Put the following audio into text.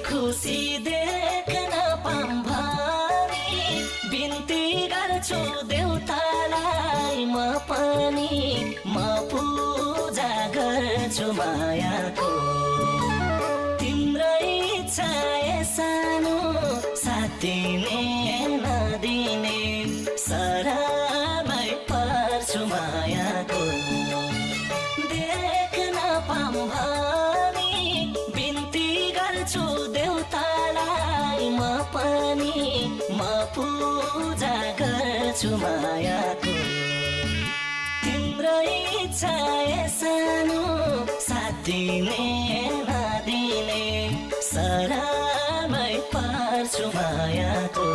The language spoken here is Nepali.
खुसी देख्न पाऊँ भनी बिन्ती गर्छु देउतालाई म पनि म पूजा गर्छु मायाको तिम्रै इच्छा सानो साथ दिने नदिने शरणमै पर्छु मायाको देख्न पाऊँ भनी बिन्ती गर्छु देउतालाई म पनि म पूजा गर्छु मायाको तिम्रै इच्छा सानो साथ दिने नदिने शरणमै पर्छु मायाको